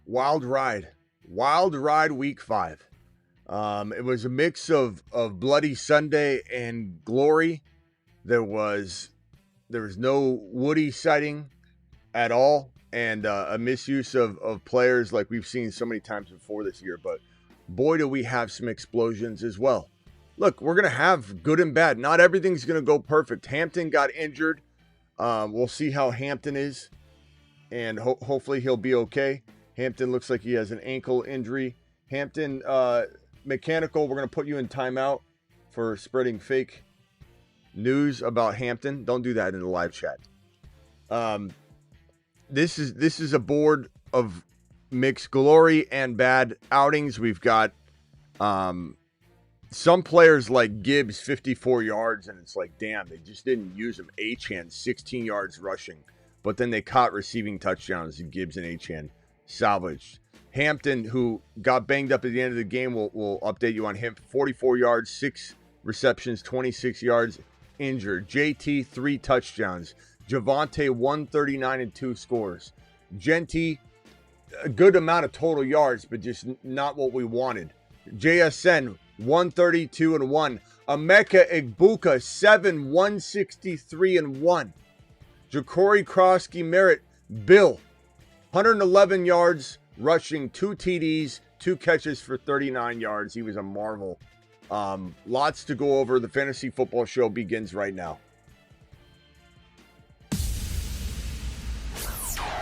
Wild ride week 5. It was a mix of Bloody Sunday and glory. There was no Woody sighting at all, and a misuse of players like we've seen so many times before this year. But boy, do we have some explosions as well. Look, we're going to have good and bad. Not everything's going to go perfect. Hampton got injured. We'll see how Hampton is, and hopefully he'll be okay. Hampton looks like he has an ankle injury. Hampton, Mechanical, we're going to put you in timeout for spreading fake news about Hampton. Don't do that in the live chat. This is a board of mixed glory and bad outings. We've got some players like Gibbs, 54 yards, and it's like, damn, they just didn't use him. Achane, 16 yards rushing, but then they caught receiving touchdowns. Gibbs and Achane salvaged. Hampton, who got banged up at the end of the game, we'll update you on him. 44 yards, 6 receptions, 26 yards, injured. JT, 3 touchdowns. Javonte, 139 and 2 scores. Genty, a good amount of total yards, but just not what we wanted. JSN, 132 and 1. Emeka Egbuka, 7, 163 and 1. Ja'Cory Krosky Merritt, Bill, 111 yards, rushing, 2 TDs, 2 catches for 39 yards. He was a marvel. Lots to go over. The Fantasy Football Show begins right now.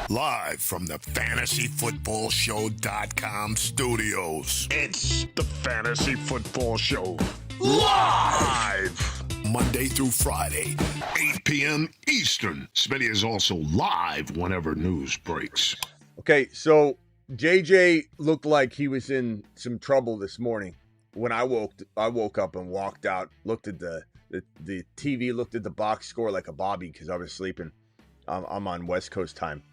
Live from the FantasyFootballShow.com studios. It's the Fantasy Football Show. Live! Monday through Friday, 8 p.m. Eastern. Smitty is also live whenever news breaks. Okay, so JJ looked like he was in some trouble this morning. When I woke up and walked out, looked at the TV, looked at the box score like a Bobby because I was sleeping. I'm on West Coast time.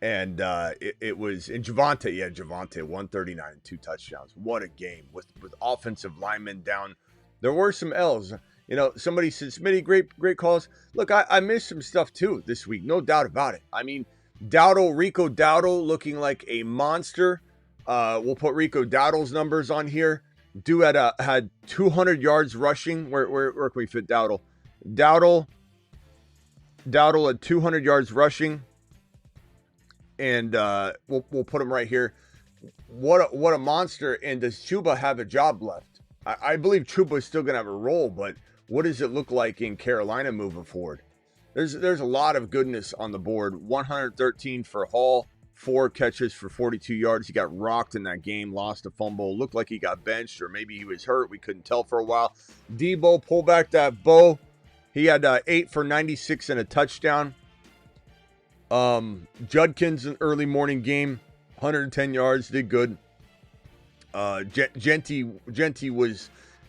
And it was in Javonte. Yeah, Javonte, 139 and 2 touchdowns. What a game with offensive linemen down. There were some L's. You know, somebody said, Smitty, great calls. Look, I missed some stuff too this week. No doubt about it. I mean, Dowdle, Rico Dowdle looking like a monster. We'll put Rico Dowdle's numbers on here. Dude had 200 yards rushing. Where can we fit Dowdle? Dowdle had 200 yards rushing. And we'll put him right here. What a monster. And does Chuba have a job left? I believe Chuba is still going to have a role, but what does it look like in Carolina moving forward? There's a lot of goodness on the board. 113 for Hall, 4 catches for 42 yards. He got rocked in that game, lost a fumble. Looked like he got benched, or maybe he was hurt. We couldn't tell for a while. Debo, pull back that bow. He had 8 for 96 and a touchdown. Judkins, an early morning game, 110 yards, did good.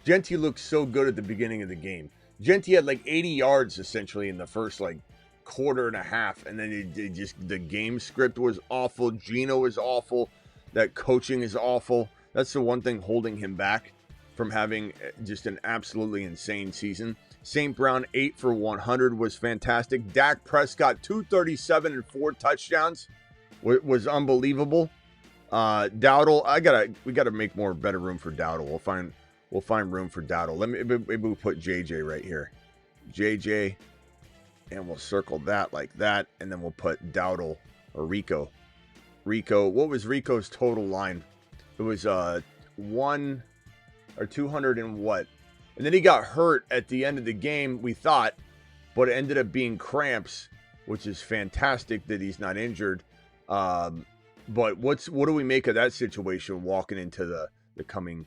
Genty looked so good at the beginning of the game. Genty had like 80 yards essentially in the first quarter and a half, and then the game script was awful. Gino was awful. That coaching is awful. That's the one thing holding him back from having just an absolutely insane season. St. Brown, 8 for 100 was fantastic. Dak Prescott, 237 and 4 touchdowns was unbelievable. Dowdle, we gotta make better room for Dowdle. We'll find room for Dowdle. Maybe we'll put JJ right here. JJ, and we'll circle that like that, and then we'll put Dowdle or Rico. What was Rico's total line? It was 1 or 200 and what? And then he got hurt at the end of the game, we thought, but it ended up being cramps, which is fantastic that he's not injured. But what do we make of that situation walking into the coming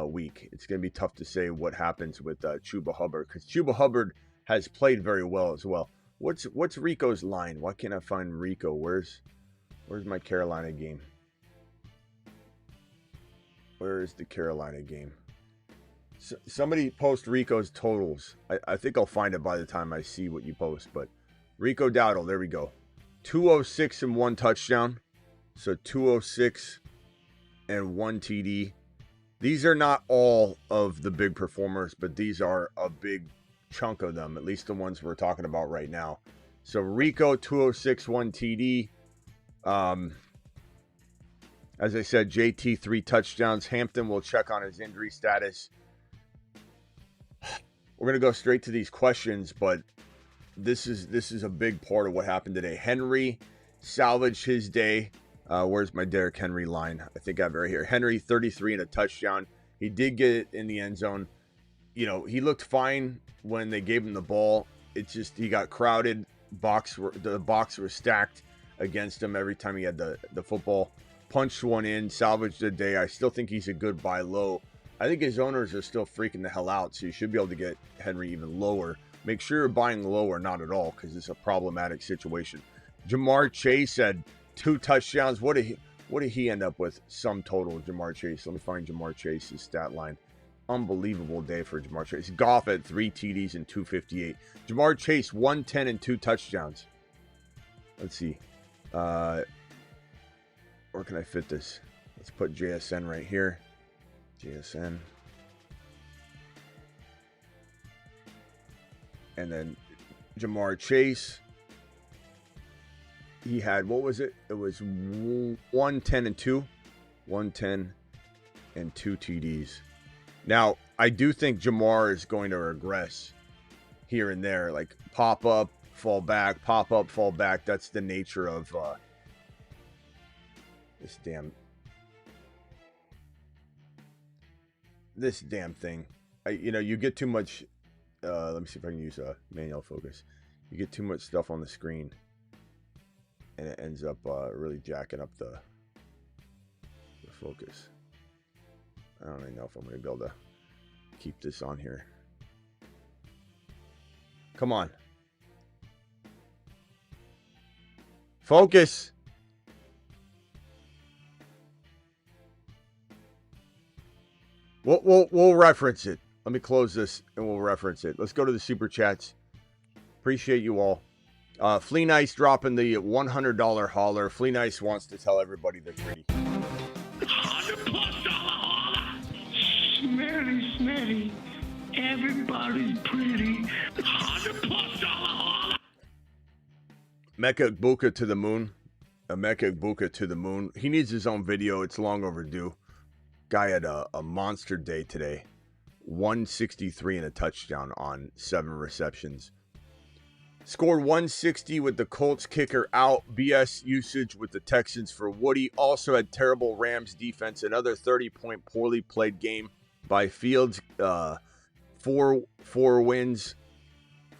week? It's going to be tough to say what happens with Chuba Hubbard, because Chuba Hubbard has played very well as well. What's Rico's line? Why can't I find Rico? Where's my Carolina game? Where is the Carolina game? Somebody post Rico's totals. I think I'll find it by the time I see what you post. But Rico Dowdle, there we go. 206 and 1 touchdown. So 206 and 1 TD. These are not all of the big performers, but these are a big chunk of them, at least the ones we're talking about right now. So Rico, 206, 1 TD. As I said, JT 3 touchdowns. Hampton will check on his injury status. We're going to go straight to these questions, but this is a big part of what happened today. Henry salvaged his day. Where's my Derrick Henry line? I think I have it right here. Henry, 33 and a touchdown. He did get it in the end zone. You know, he looked fine when they gave him the ball. It's just he got crowded. The box was stacked against him every time he had the football. Punched one in, salvaged the day. I still think he's a good buy low. I think his owners are still freaking the hell out, so you should be able to get Henry even lower. Make sure you're buying low or not at all, because it's a problematic situation. Jamar Chase had 2 touchdowns. What did he end up with? Sum total, Jamar Chase. Let me find Jamar Chase's stat line. Unbelievable day for Jamar Chase. Goff had 3 TDs and 258. Jamar Chase, 110 and 2 touchdowns. Let's see. Where can I fit this? Let's put JSN right here. JSN. And then Jamar Chase. He had, what was it? It was 110 and 2. 110 and 2 TDs. Now, I do think Jamar is going to regress here and there. Like, pop up, fall back, pop up, fall back. That's the nature of this damn thing. You get too much. Let me see if I can use a manual focus. You get too much stuff on the screen, and it ends up really jacking up the focus. I don't even know if I'm going to be able to keep this on here. Come on. Focus. We'll reference it. Let me close this and we'll reference it. Let's go to the super chats. Appreciate you all. Flea Nice dropping the $100 holler. Flea Nice wants to tell everybody they're pretty. Smitty, everybody's pretty. Emeka Egbuka to the moon. Emeka Egbuka to the moon. He needs his own video. It's long overdue. Guy had a monster day today. 163 and a touchdown on 7 receptions. Scored 160 with the Colts kicker out. BS usage with the Texans for Woody. Also had terrible Rams defense. Another 30-point poorly played game by Fields. 4 wins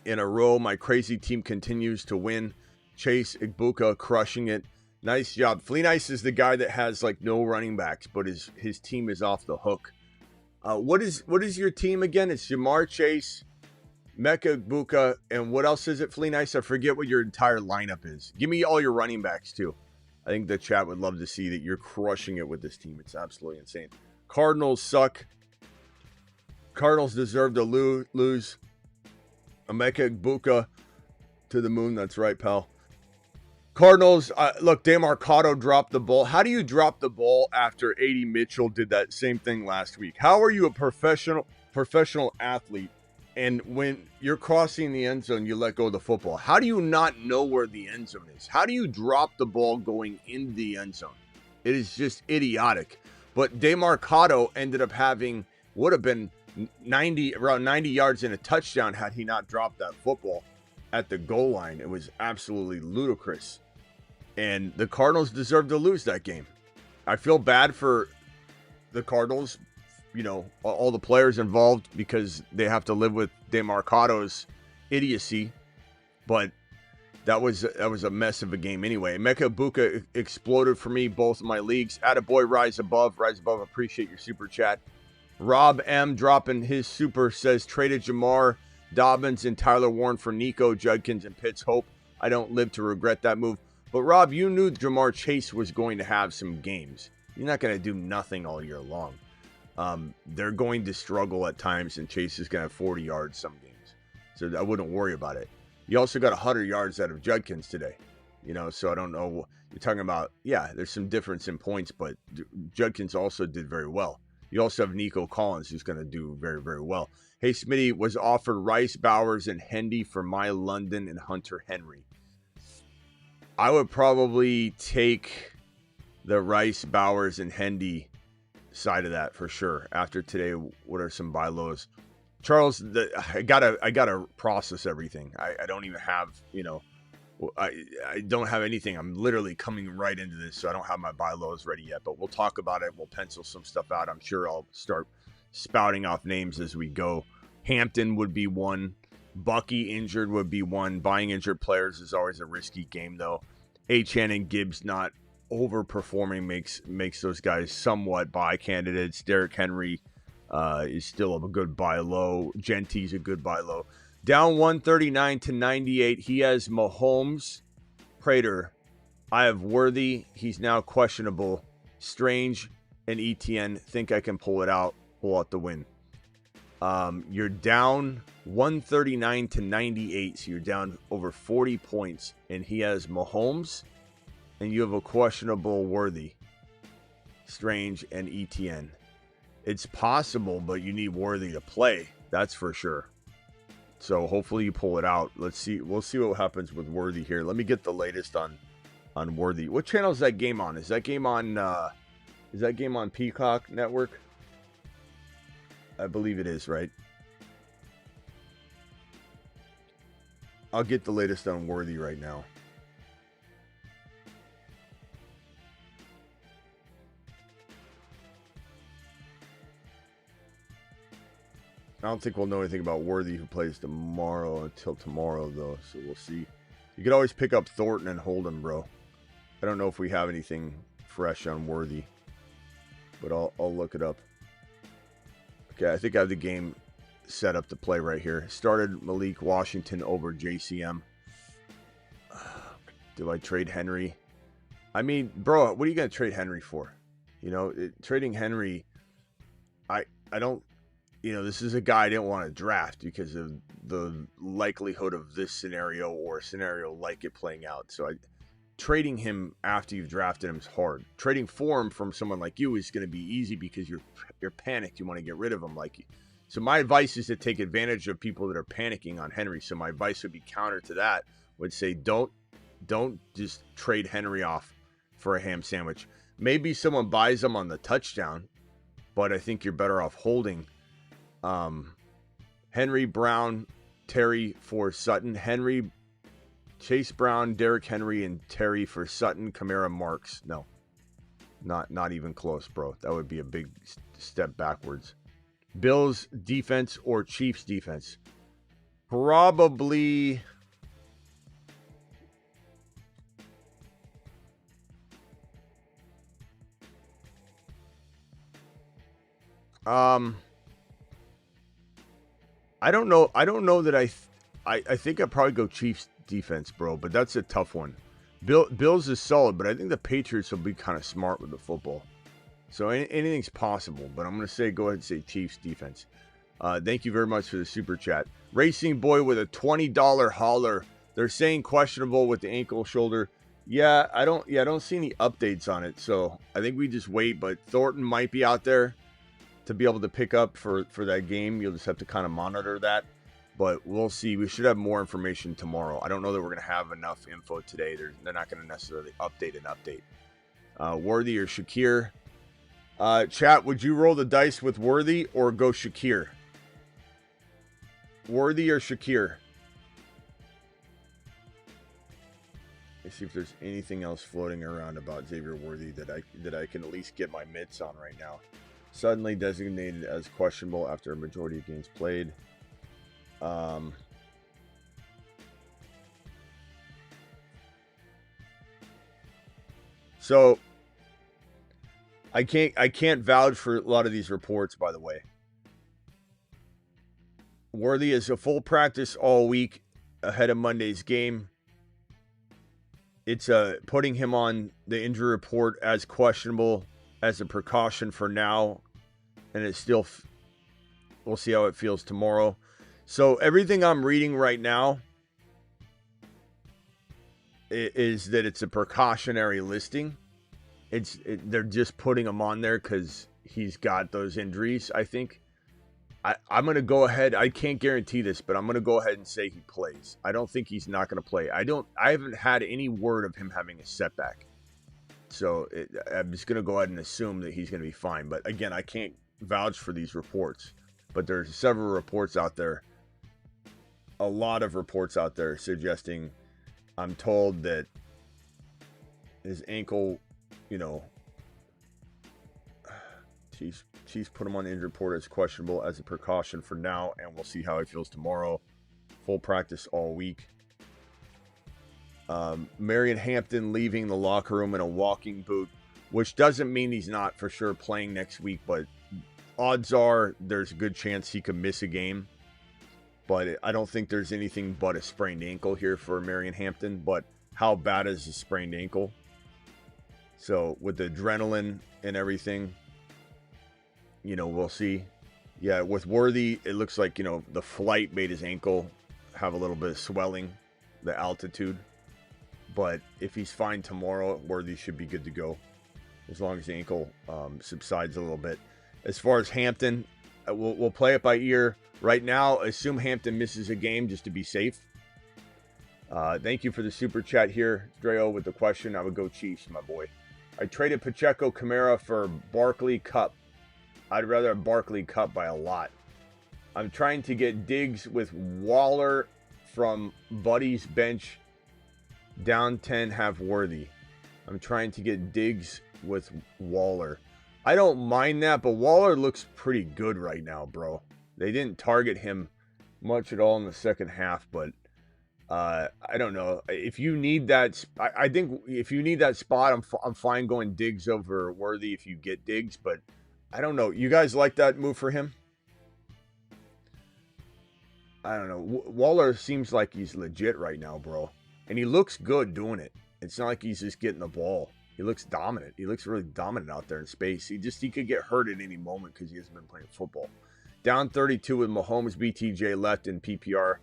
in a row. My crazy team continues to win. Chase Egbuka crushing it. Nice job. Flea Nice is the guy that has like no running backs, but his team is off the hook. What is your team again? It's Jamar Chase, Emeka Egbuka, and what else is it, Flea Nice? I forget what your entire lineup is. Give me all your running backs too. I think the chat would love to see that you're crushing it with this team. It's absolutely insane. Cardinals suck. Cardinals deserve to lose. Emeka Egbuka to the moon. That's right, pal. Cardinals, look, DeMarcado dropped the ball. How do you drop the ball after A.D. Mitchell did that same thing last week? How are you a professional athlete, and when you're crossing the end zone, you let go of the football? How do you not know where the end zone is? How do you drop the ball going in the end zone? It is just idiotic. But DeMarcado ended up would have been around 90 yards and a touchdown had he not dropped that football at the goal line. It was absolutely ludicrous. And the Cardinals deserve to lose that game. I feel bad for the Cardinals, all the players involved, because they have to live with DeMarcado's idiocy. But that was a mess of a game anyway. Emeka Egbuka exploded for me, both of my leagues. Attaboy, rise above. Appreciate your super chat. Rob M dropping his super, says traded Jamar, Dobbins, and Tyler Warren for Nico, Judkins, and Pitts Hope. I don't live to regret that move. But Rob, you knew Jamar Chase was going to have some games. You're not going to do nothing all year long. They're going to struggle at times, and Chase is going to have 40 yards some games. So I wouldn't worry about it. You also got 100 yards out of Judkins today. So I don't know. You're talking about, there's some difference in points, but Judkins also did very well. You also have Nico Collins, who's going to do very, very well. Hey, Smitty was offered Rice, Bowers, and Hendy for my London and Hunter Henry. I would probably take the Rice, Bowers, and Hendy side of that for sure. After today, what are some buy lows? Charles, I gotta process everything. I don't even have, I don't have anything. I'm literally coming right into this, so I don't have my buy lows ready yet. But we'll talk about it. We'll pencil some stuff out. I'm sure I'll start spouting off names as we go. Hampton would be one. Bucky injured would be one. Buying injured players is always a risky game, though. Achane and Gibbs not overperforming makes those guys somewhat buy candidates. Derrick Henry is still a good buy low. Genty's a good buy low. Down 139 to 98. He has Mahomes, Prater. I have Worthy. He's now questionable. Strange and ETN. Think I can pull it out. Pull out the win. You're down 139 to 98. So you're down over 40 points. And he has Mahomes. And you have a questionable Worthy, Strange, and ETN. It's possible, but you need Worthy to play. That's for sure. So hopefully you pull it out. Let's see. We'll see what happens with Worthy here. Let me get the latest on Worthy. What channel is that game on? Is that game on Peacock Network? I believe it is, right? I'll get the latest on Worthy right now. I don't think we'll know anything about Worthy, who plays tomorrow, until tomorrow, though. So we'll see. You could always pick up Thornton and hold him, bro. I don't know if we have anything fresh on Worthy, but I'll look it up. Okay, I think I have the game set up to play right here. Started Malik Washington over JCM. Do I trade Henry? I mean, bro, what are you going to trade Henry for? Trading Henry, I don't... this is a guy I didn't want to draft because of the likelihood of this scenario or a scenario like it playing out. So trading him after you've drafted him is hard. Trading for him from someone like you is going to be easy because you're panicked. You want to get rid of him. So my advice is to take advantage of people that are panicking on Henry. So my advice would be counter to that. Would say don't just trade Henry off for a ham sandwich. Maybe someone buys him on the touchdown, but I think you're better off holding Henry, Brown, Terry for Sutton. Henry, Chase Brown, Derrick Henry, and Terry for Sutton. Kamara, Marks. No, not even close, bro. That would be a big step backwards. Bills defense or Chiefs defense? Probably. I don't know. I don't know that I think I'd probably go Chiefs defense, bro. But that's a tough one. Bills is solid, but I think the Patriots will be kind of smart with the football. So anything's possible. But I'm going to say go ahead and say Chiefs defense. Thank you very much for the super chat. Racing Boy with a $20 holler. They're saying questionable with the ankle, shoulder. Yeah, I don't see any updates on it. So I think we just wait. But Thornton might be out there to be able to pick up for that game. You'll just have to kind of monitor that, but we'll see. We should have more information tomorrow. I don't know that we're going to have enough info today. They're not going to necessarily update an update. Worthy or Shakir? Chat, would you roll the dice with Worthy or go Shakir? Worthy or Shakir? Let's see if there's anything else floating around about Xavier Worthy that I can at least get my mitts on right now. Suddenly designated as questionable after a majority of games played. So I can't vouch for a lot of these reports, by the way. Worthy is a full practice all week ahead of Monday's game. It's putting him on the injury report as questionable as a precaution for now, and it's still we'll see how it feels tomorrow. So everything I'm reading right now is that it's a precautionary listing. They're just putting him on there because he's got those injuries. I think I'm going to go ahead. I can't guarantee this, but I'm going to go ahead and say he plays. I don't think he's not going to play. I haven't had any word of him having a setback. So I'm just going to go ahead and assume that he's going to be fine. But again, I can't vouch for these reports. But there's several reports out there, a lot of reports out there suggesting, I'm told that his ankle, Chiefs put him on the injury report as questionable as a precaution for now, and we'll see how he feels tomorrow. Full practice all week. Marion Hampton leaving the locker room in a walking boot, which doesn't mean he's not for sure playing next week, but odds are there's a good chance he could miss a game. But I don't think there's anything but a sprained ankle here for Marion Hampton. But how bad is a sprained ankle? So with the adrenaline and everything, we'll see. Yeah, with Worthy, it looks like, the flight made his ankle have a little bit of swelling, the altitude. But if he's fine tomorrow, Worthy should be good to go, as long as the ankle subsides a little bit. As far as Hampton, we'll play it by ear. Right now, assume Hampton misses a game just to be safe. Thank you for the super chat here, Dreo, with the question. I would go Chiefs, my boy. I traded Pacheco Kamara for Barkley Cup. I'd rather have Barkley Cup by a lot. I'm trying to get Diggs with Waller from Buddy's bench. Down 10, have Worthy. I'm trying to get Diggs with Waller. I don't mind that, but Waller looks pretty good right now, bro. They didn't target him much at all in the second half, but I don't know. If you need that, I think if you need that spot, I'm fine going Diggs over Worthy if you get Diggs, but I don't know. You guys like that move for him? I don't know. Waller seems like he's legit right now, bro. And he looks good doing it. It's not like he's just getting the ball. He looks dominant. He looks really dominant out there in space. He could get hurt at any moment because he hasn't been playing football. Down 32 with Mahomes, BTJ left in PPR.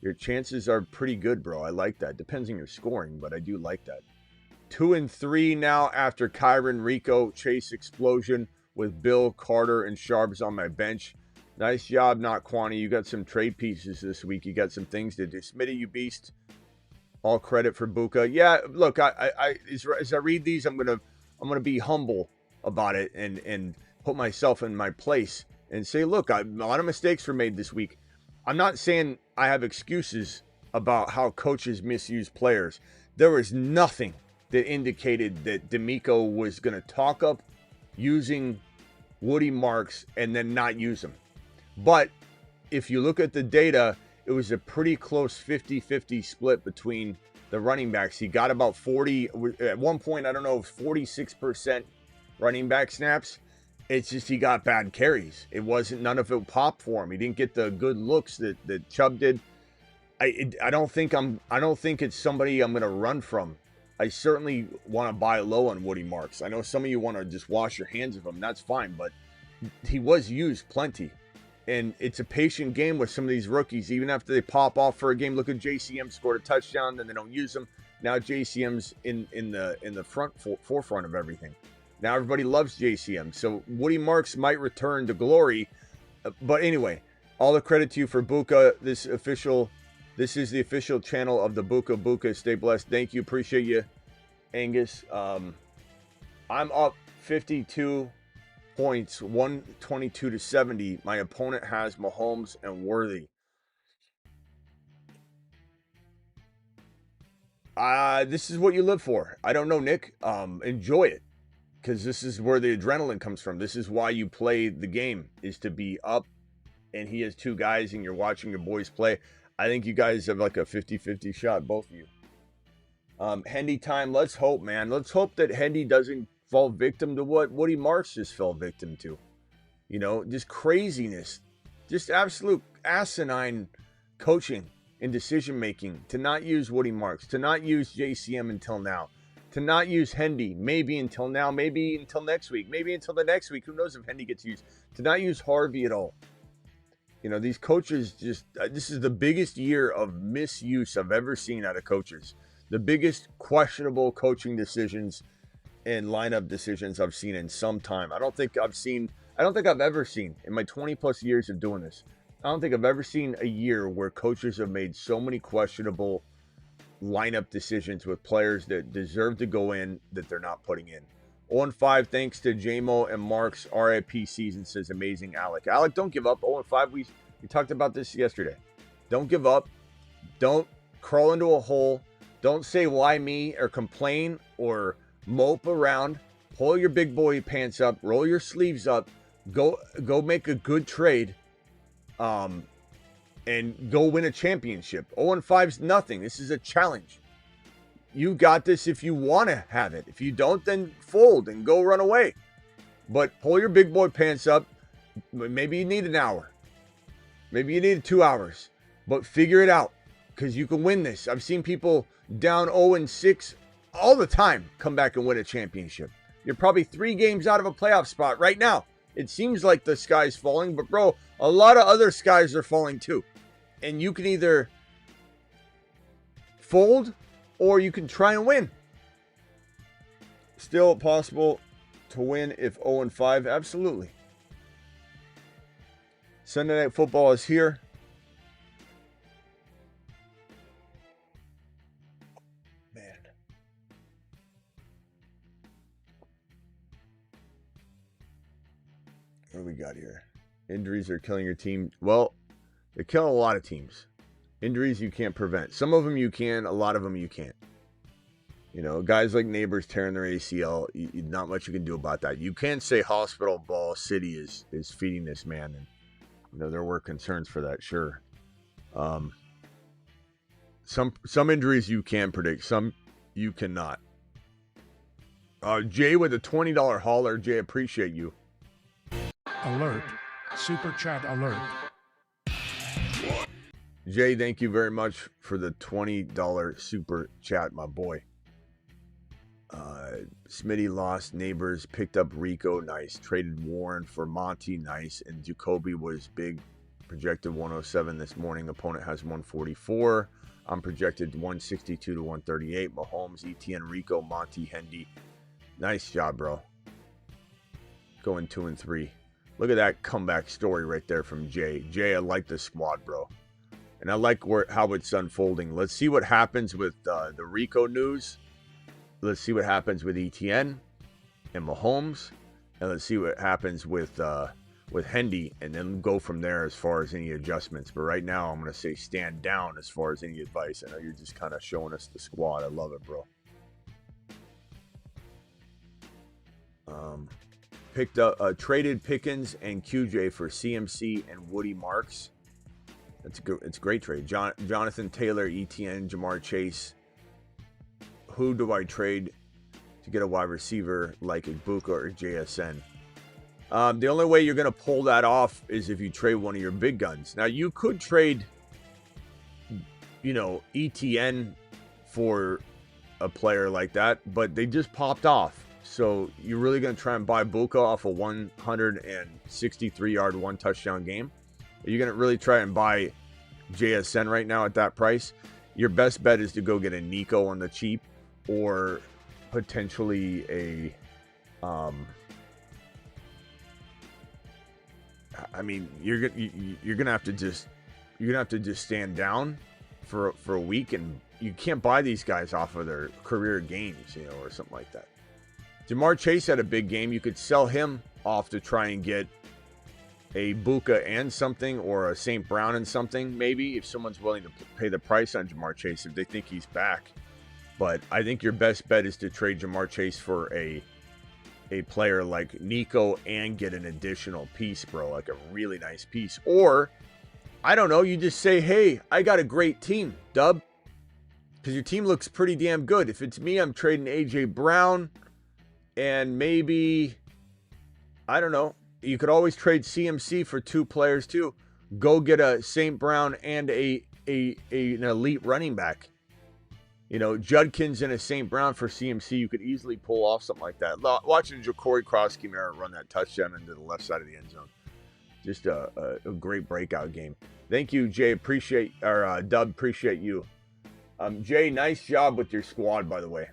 Your chances are pretty good, bro. I like that. Depends on your scoring, but I do like that. 2-3 now after Kyron, Rico, Chase explosion with Bill, Carter, and Sharps on my bench. Nice job, not Quani. You got some trade pieces this week. You got some things to do. Smitty, you beast. All credit for Buka. Yeah, look, as I read these, I'm gonna be humble about it and put myself in my place and say, look, a lot of mistakes were made this week. I'm not saying I have excuses about how coaches misuse players. There was nothing that indicated that D'Amico was going to talk up using Woody Marks and then not use him. But if you look at the data, it was a pretty close 50-50 split between the running backs. He got about 40, at one point, I don't know, 46% running back snaps. It's just he got bad carries. It wasn't, none of it popped for him. He didn't get the good looks that Chubb did. I don't think it's somebody I'm going to run from. I certainly want to buy low on Woody Marks. I know some of you want to just wash your hands of him. That's fine, but he was used plenty. And it's a patient game with some of these rookies. Even after they pop off for a game, look at JCM, scored a touchdown, then they don't use him. Now JCM's in the forefront of everything. Now everybody loves JCM. So Woody Marks might return to glory. But anyway, all the credit to you for Buka. This is the official channel of the Buka. Stay blessed. Thank you. Appreciate you, Angus. I'm up 52 points, 122-70. My opponent has Mahomes and Worthy. This is what you live for. I don't know, Nick. Enjoy it, because this is where the adrenaline comes from. This is why you play the game, is to be up, and he has two guys, and you're watching your boys play. I think you guys have like a 50-50 shot, both of you. Hendy time. Let's hope, man. Let's hope that Hendy doesn't fall victim to what Woody Marks just fell victim to. You know, just craziness. Just absolute asinine coaching and decision-making. To not use Woody Marks. To not use JCM until now. To not use Hendy. Maybe until now. Maybe until next week. Maybe until the next week. Who knows if Hendy gets used. To not use Harvey at all. You know, these coaches just... this is the biggest year of misuse I've ever seen out of coaches. The biggest questionable coaching decisions and lineup decisions I've seen in some time. I don't think I've ever seen in my 20 plus years of doing this. I don't think I've ever seen a year where coaches have made so many questionable lineup decisions with players that deserve to go in that they're not putting in. 0-5, thanks to JMO and Mark's RIP season, says amazing Alec. Alec, don't give up. 0-5, we talked about this yesterday. Don't give up. Don't crawl into a hole. Don't say why me or complain or mope around. Pull your big boy pants up. Roll your sleeves up. Go make a good trade. And go win a championship. 0-5's nothing. This is a challenge. You got this if you want to have it. If you don't, then fold and go run away. But pull your big boy pants up. Maybe you need an hour. Maybe you need 2 hours. But figure it out, because you can win this. I've seen people down 0-6 all the time come back and win a championship. You're probably 3 games out of a playoff spot right now. It seems like the sky's falling, but bro, a lot of other skies are falling too. And you can either fold or you can try and win. Still possible to win if 0-5? Absolutely. Sunday Night Football is here. Man. What do we got here? Injuries are killing your team. Well, they're killing a lot of teams. Injuries you can't prevent. Some of them you can, a lot of them you can't. You know, guys like Neighbors tearing their ACL, not much you can do about that. You can say hospital ball city is feeding this man, and you know there were concerns for that, sure. Some injuries you can predict, some you cannot. Jay with a $20 hauler. Jay, appreciate you. Alert. Super chat alert. Jay, thank you very much for the $20 super chat, my boy. Smitty lost Neighbors, picked up Rico, nice. Traded Warren for Monty, nice. And Jacoby was big, projected 107 this morning. Opponent has 144. I'm projected 162 to 138. Mahomes, ETN, Rico, Monty, Hendy. Nice job, bro. Going 2-3. Look at that comeback story right there from Jay. Jay, I like the squad, bro. And I like how it's unfolding. Let's see what happens with the Rico news. Let's see what happens with ETN and Mahomes. And let's see what happens with Hendy. And then go from there as far as any adjustments. But right now, I'm going to say stand down as far as any advice. I know you're just kind of showing us the squad. I love it, bro. Picked up, traded Pickens and QJ for CMC and Woody Marks. That's good. It's a great trade. Jonathan Taylor, ETN, Jamar Chase. Who do I trade to get a wide receiver like Egbuka or JSN? The only way you're going to pull that off is if you trade one of your big guns. Now, you could trade, you know, ETN for a player like that, but they just popped off. So you're really going to try and buy Buka off a 163-yard, 1-touchdown game? Are you going to really try and buy JSN right now at that price? Your best bet is to go get a Nico on the cheap, or potentially a, I mean, you're gonna have to just stand down for a week, and you can't buy these guys off of their career games, you know, or something like that. Jamar Chase had a big game. You could sell him off to try and get a Buka and something, or a St. Brown and something, maybe, if someone's willing to pay the price on Jamar Chase, if they think he's back. But I think your best bet is to trade Jamar Chase for a player like Nico and get an additional piece, bro, like a really nice piece. Or, I don't know, you just say, hey, I got a great team, Dub, because your team looks pretty damn good. If it's me, I'm trading A.J. Brown, and maybe, I don't know, you could always trade CMC for 2 players too. Go get a St. Brown and an elite running back. You know, Judkins and a St. Brown for CMC. You could easily pull off something like that. Watching Ja'Cory Cross-Chimera run that touchdown into the left side of the end zone. Just a great breakout game. Thank you, Jay. Dub, appreciate you. Jay, nice job with your squad, by the way.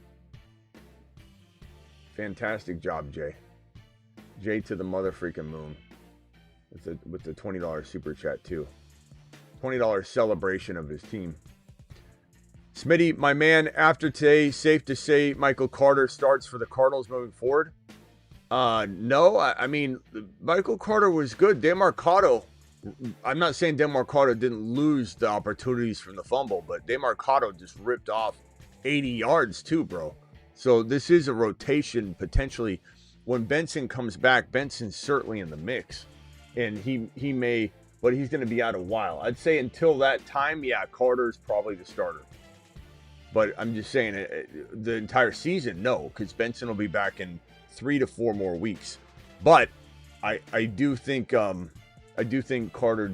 Fantastic job, Jay. Jay to the mother freaking moon. With the $20 super chat too. $20 celebration of his team. Smitty, my man, after today, safe to say Michael Carter starts for the Cardinals moving forward? No, I mean, Michael Carter was good. DeMarcado, I'm not saying DeMarcado didn't lose the opportunities from the fumble, but DeMarcado just ripped off 80 yards too, bro. So this is a rotation potentially. When Benson comes back, Benson's certainly in the mix. And he may, but he's going to be out a while. I'd say until that time, yeah, Carter's probably the starter. But I'm just saying, the entire season, no, because Benson will be back in 3 to 4 more weeks. But I do think Carter,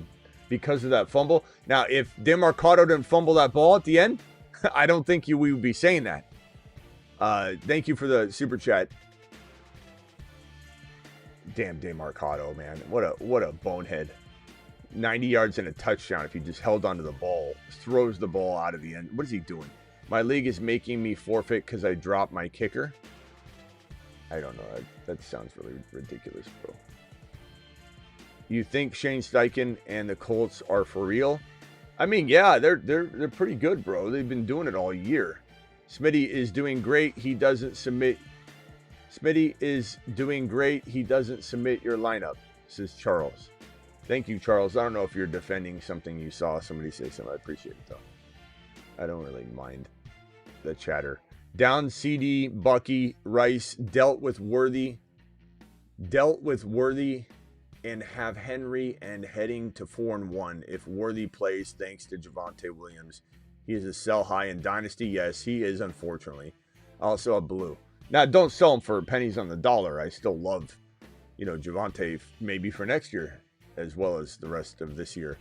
because of that fumble. Now, if DeMarcado didn't fumble that ball at the end, I don't think we would be saying that. Thank you for the super chat. Damn DeMarcado, man. What a bonehead. 90 yards and a touchdown if he just held onto the ball. Throws the ball out of the end. What is he doing? My league is making me forfeit because I dropped my kicker. I don't know. That sounds really ridiculous, bro. You think Shane Steichen and the Colts are for real? I mean, yeah, they're pretty good, bro. They've been doing it all year. Smitty is doing great. He doesn't submit. Smitty is doing great. He doesn't submit your lineup, says Charles. Thank you, Charles. I don't know if you're defending something you saw somebody say something. I appreciate it, though. I don't really mind the chatter. Down CD, Bucky, Rice, dealt with Worthy, and have Henry and heading to 4-1 if Worthy plays thanks to Javonte Williams. He is a sell high in Dynasty. Yes, he is, unfortunately. Also a blue. Now, don't sell him for pennies on the dollar. I still love, Javonte maybe for next year as well as the rest of this year.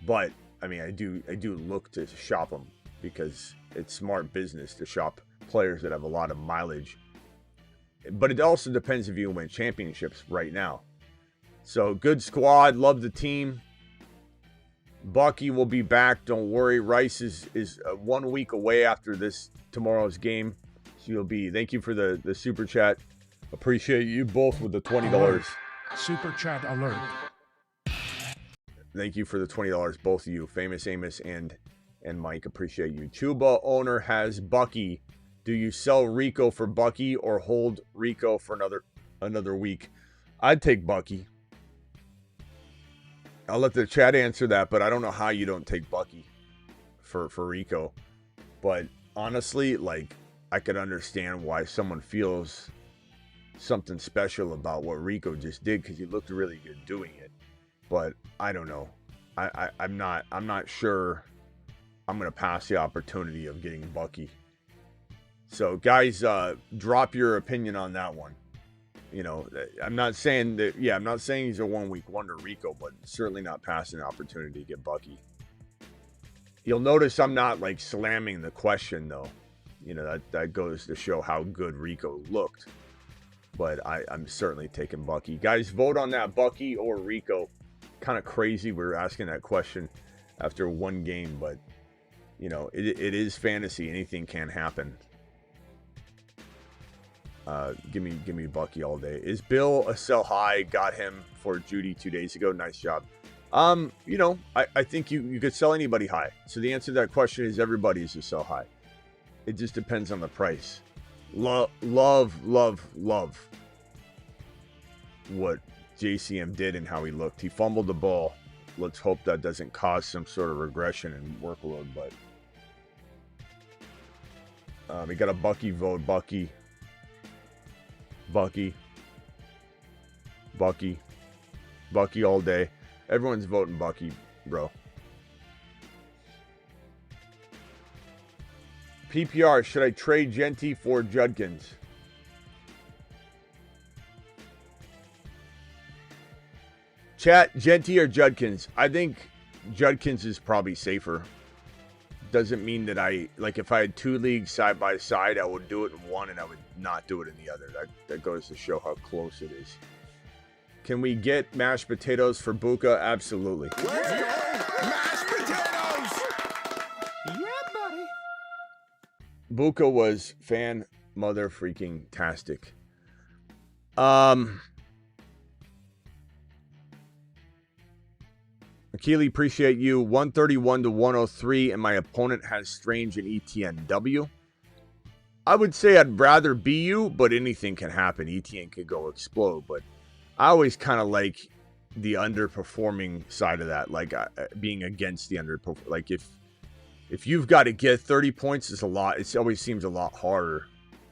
But, I mean, I do look to shop him because it's smart business to shop players that have a lot of mileage. But it also depends if you win championships right now. So, good squad. Love the team. Bucky will be back. Don't worry. Rice is 1 week away after tomorrow's game. So you'll be. Thank you for the super chat. Appreciate you both with the $20. Super chat alert. Thank you for the $20, both of you. Famous Amos and Mike. Appreciate you. Chuba owner has Bucky. Do you sell Rico for Bucky or hold Rico for another week? I'd take Bucky. I'll let the chat answer that, but I don't know how you don't take Bucky for Rico. But honestly, I could understand why someone feels something special about what Rico just did because he looked really good doing it. But I don't know. I'm not sure I'm going to pass the opportunity of getting Bucky. So guys, drop your opinion on that one. I'm not saying that, I'm not saying he's a 1 week wonder, Rico, but certainly not passing the opportunity to get Bucky. You'll notice I'm not slamming the question though. That goes to show how good Rico looked. But I'm certainly taking Bucky. Guys, vote on that, Bucky or Rico. Kind of crazy we're asking that question after one game, but it is fantasy. Anything can happen. Give me Bucky all day. Is Bill a sell high? Got him for Judy 2 days ago. Nice job. I think you could sell anybody high. So the answer to that question is everybody is a sell high. It just depends on the price. Love what JCM did and how he looked. He fumbled the ball. Let's hope that doesn't cause some sort of regression in workload. But we got a Bucky vote. Bucky all day. Everyone's voting Bucky, bro. PPR, should I trade Genty for Judkins? Chat, Genty or Judkins? I think Judkins is probably safer. Doesn't mean that if I had 2 leagues side by side, I would do it in one and I would not do it in the other. That goes to show how close it is. Can we get mashed potatoes for Buka? Absolutely. Let's go! Mashed potatoes! Yeah, buddy. Buka was fan-mother-freaking-tastic. Keely, appreciate you. 131 to 103, and my opponent has Strange and ETNW. I would say I'd rather be you, but anything can happen. ETN could go explode, but I always kind of like the underperforming side of that, like being against the underperform. Like if you've got to get 30 points, it's a lot. It always seems a lot harder,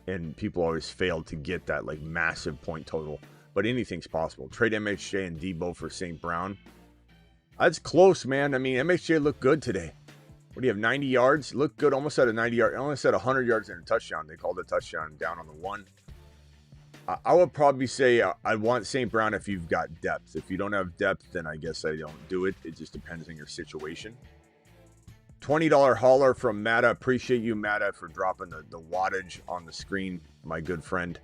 and people always fail to get that like massive point total. But anything's possible. Trade MHJ and Debo for St. Brown. That's close, man. I mean, MHJ looked good today. What do you have, 90 yards? Looked good, almost at a 90-yard. Almost at 100 yards and a touchdown. They called a touchdown down on the 1. I would probably say I want St. Brown if you've got depth. If you don't have depth, then I guess I don't do it. It just depends on your situation. $20 hauler from Matta. Appreciate you, Matta, for dropping the wattage on the screen. My good friend.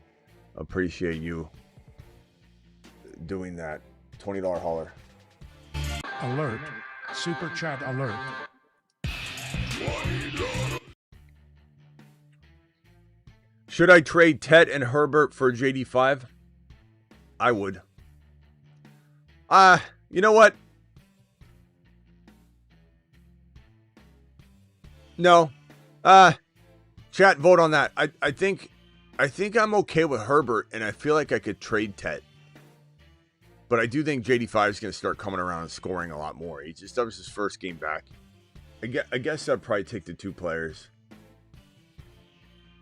Appreciate you doing that. $20 hauler. Alert. Super chat alert. Should I trade Tet and Herbert for JD5? I would. You know what? No. Chat, vote on that. I think I'm okay with Herbert, and I feel like I could trade Tet. But I do think JD5 is going to start coming around and scoring a lot more. He just does his first game back. I guess I'd probably take the 2 players.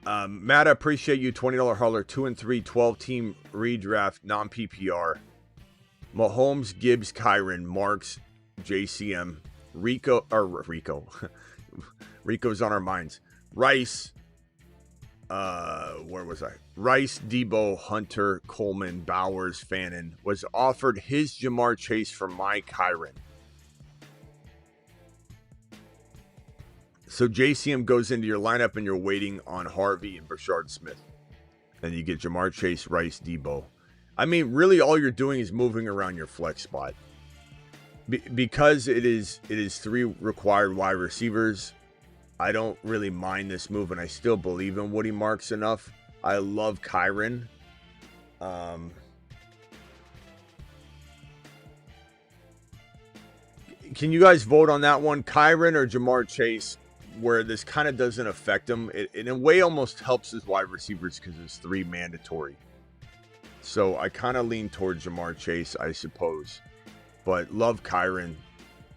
Matt, I appreciate you. $20 hauler, 2 and 3, 12-team redraft, non-PPR. Mahomes, Gibbs, Kyron, Marks, JCM, Rico. Rico's on our minds. Rice. Where was I? Rice, Debo, Hunter, Coleman, Bowers, Fannin. Was offered his Jamar Chase for my Kyron. So JCM goes into your lineup and you're waiting on Harvey and Brashard Smith. And you get Jamar Chase, Rice, Debo. I mean, really all you're doing is moving around your flex spot. Because it is 3 required wide receivers, I don't really mind this move, and I still believe in Woody Marks enough. I love Kyron. Can you guys vote on that one? Kyron or Jamar Chase, where this kind of doesn't affect him. It in a way almost helps his wide receivers because it's 3 mandatory. So I kind of lean towards Jamar Chase, I suppose. But love Kyron,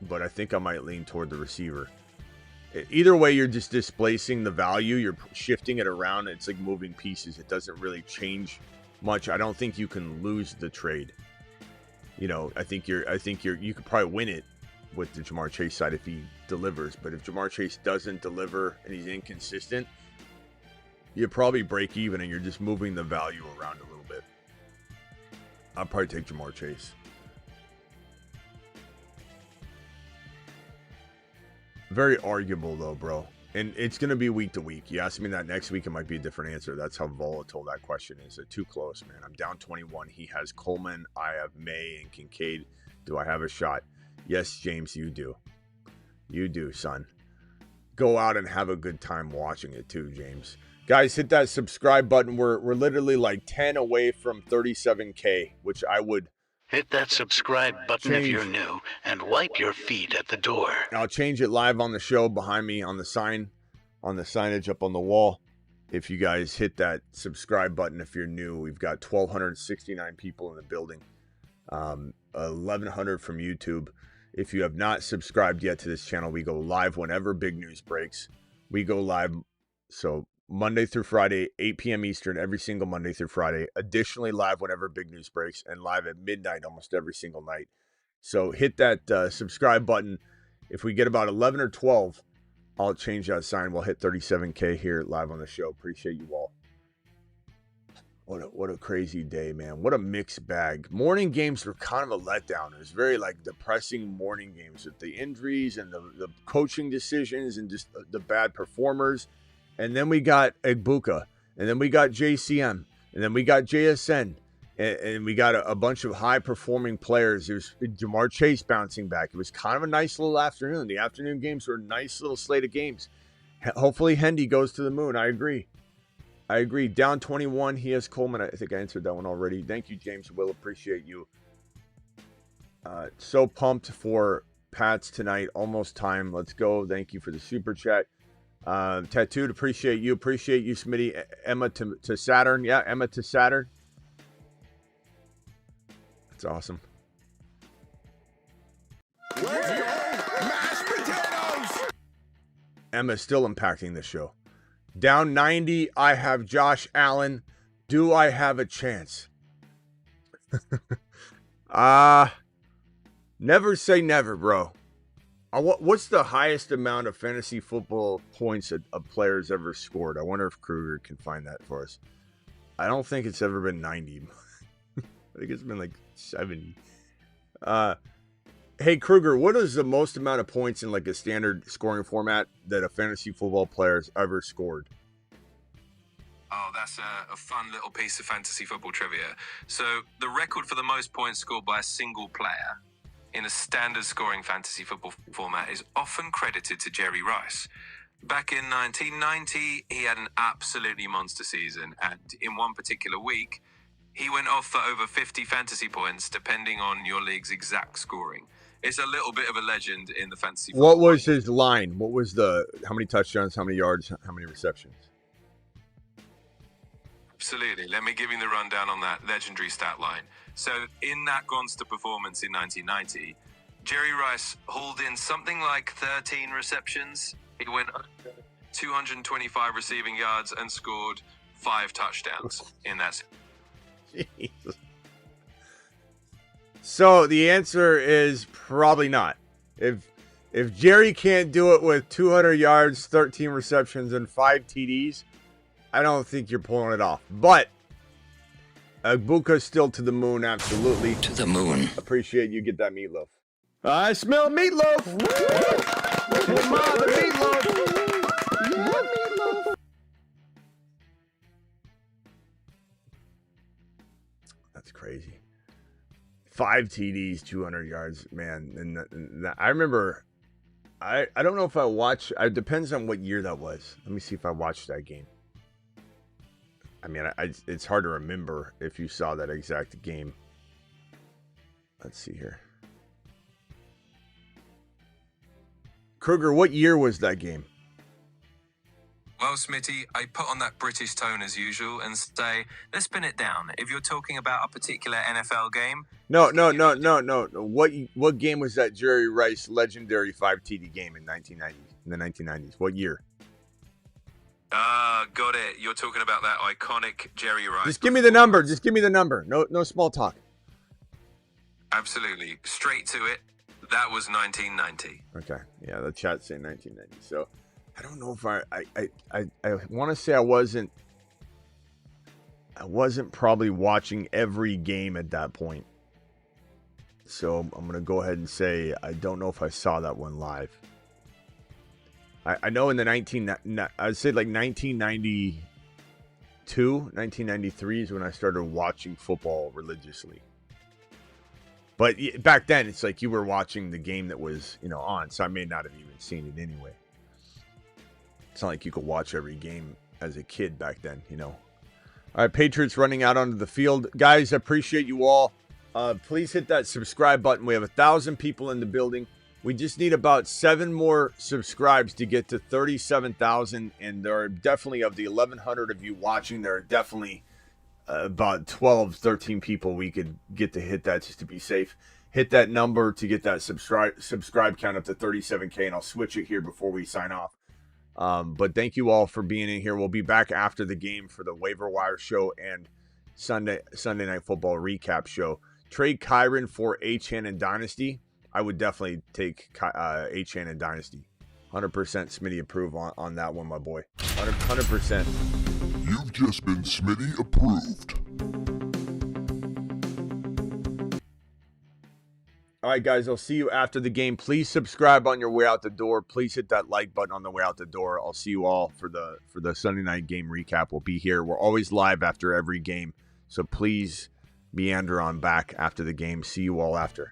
but I think I might lean toward the receiver. Either way, you're just displacing the value. You're shifting it around. It's like moving pieces. It doesn't really change much. I don't think you can lose the trade. You know, I think you could probably win it with the Jamar Chase side if he delivers. But if Jamar Chase doesn't deliver and he's inconsistent, you probably break even and you're just moving the value around a little bit. I'll probably take Jamar Chase. Very arguable though, bro. And it's going to be week to week. You ask me that next week, it might be a different answer. That's how volatile that question is. Too close, man. I'm down 21. He has Coleman. I have May and Kincaid. Do I have a shot? Yes, James, you do. You do, son. Go out and have a good time watching it too, James. Guys, hit that subscribe button. We're literally like 10 away from 37K, which I would... Hit that subscribe button if you're new, and wipe your feet at the door. I'll change it live on the show behind me on the signage up on the wall. If you guys hit that subscribe button if you're new, we've got 1,269 people in the building, 1,100 from YouTube. If you have not subscribed yet to this channel, we go live whenever big news breaks. We go live, so Monday through Friday, 8 p.m. Eastern, every single Monday through Friday. Additionally, live whenever big news breaks, and live at midnight almost every single night. So hit that subscribe button. If we get about 11 or 12, I'll change that sign. We'll hit 37K here live on the show. Appreciate you all. What a crazy day, man. What a mixed bag. Morning games were kind of a letdown. It was very like depressing morning games with the injuries and the coaching decisions and just the bad performers. And then we got Egbuka, and then we got JCM, and then we got JSN, and we got a bunch of high-performing players. There's Jamar Chase bouncing back. It was kind of a nice little afternoon. The afternoon games were a nice little slate of games. Hopefully Hendy goes to the moon. I agree. Down 21, he has Coleman. I think I answered that one already. Thank you, James. Will appreciate you. So pumped for Pats tonight. Almost time. Let's go. Thank you for the super chat. Tattooed, appreciate you. Appreciate you, Smitty. Emma to Saturn. Yeah, Emma to Saturn. That's awesome. Mashed potatoes! Emma's still impacting the show. Down 90, I have Josh Allen. Do I have a chance? Never say never, bro. What's the highest amount of fantasy football points a player's ever scored? I wonder if Kruger can find that for us. I don't think it's ever been 90. I think it's been like 70. Hey, Kruger, what is the most amount of points in like a standard scoring format that a fantasy football player's ever scored? Oh, that's a fun little piece of fantasy football trivia. So the record for the most points scored by a single player in a standard scoring fantasy football format is often credited to Jerry Rice. Back in 1990, he had an absolutely monster season, and in one particular week, he went off for over 50 fantasy points, depending on your league's exact scoring. It's a little bit of a legend in the fantasy football. What was his line? What was how many touchdowns, how many yards, how many receptions? Absolutely. Let me give you the rundown on that legendary stat line. So in that Gonster performance in 1990, Jerry Rice hauled in something like 13 receptions. He went 225 receiving yards and scored 5 touchdowns in that. Jesus. So the answer is probably not. If Jerry can't do it with 200 yards, 13 receptions, and 5 TDs, I don't think you're pulling it off. But Egbuka still to the moon, absolutely. To the moon. Appreciate you. Get that meatloaf. I smell meatloaf. Hey, Ma, the meatloaf. Yeah, meatloaf. That's crazy. 5 TDs, 200 yards, man. And I remember. I don't know if I watched. It depends on what year that was. Let me see if I watched that game. I mean, it's hard to remember if you saw that exact game. Let's see here. Kruger, what year was that game? Well, Smitty, I put on that British tone as usual and say, let's spin it down. If you're talking about a particular NFL game... No. What game was that Jerry Rice legendary 5 TD game in the 1990s? What year? Got it. You're talking about that iconic Jerry Rice. Just give me the number. Just give me the number. No small talk. Absolutely. Straight to it. That was 1990. Okay. Yeah, the chat's saying 1990. So I don't know if I want to say I wasn't probably watching every game at that point. So I'm going to go ahead and say I don't know if I saw that one live. I know in the I'd say like 1992, 1993 is when I started watching football religiously. But back then, it's like you were watching the game that was, on. So I may not have even seen it anyway. It's not like you could watch every game as a kid back then, All right, Patriots running out onto the field. Guys, I appreciate you all. Please hit that subscribe button. We have 1,000 people in the building. We just need about 7 more subscribes to get to 37,000. And there are definitely, of the 1,100 of you watching, there are definitely about 12, 13 people we could get to hit that just to be safe. Hit that number to get that subscribe count up to 37K, and I'll switch it here before we sign off. But thank you all for being in here. We'll be back after the game for the waiver wire show and Sunday Night Football recap show. Trade Kyron for H-Han and Dynasty. I would definitely take H-Han and Dynasty. 100% Smitty approve on that one, my boy. 100%. You've just been Smitty approved. All right, guys, I'll see you after the game. Please subscribe on your way out the door. Please hit that like button on the way out the door. I'll see you all for the Sunday night game recap. We'll be here. We're always live after every game, so please meander on back after the game. See you all after.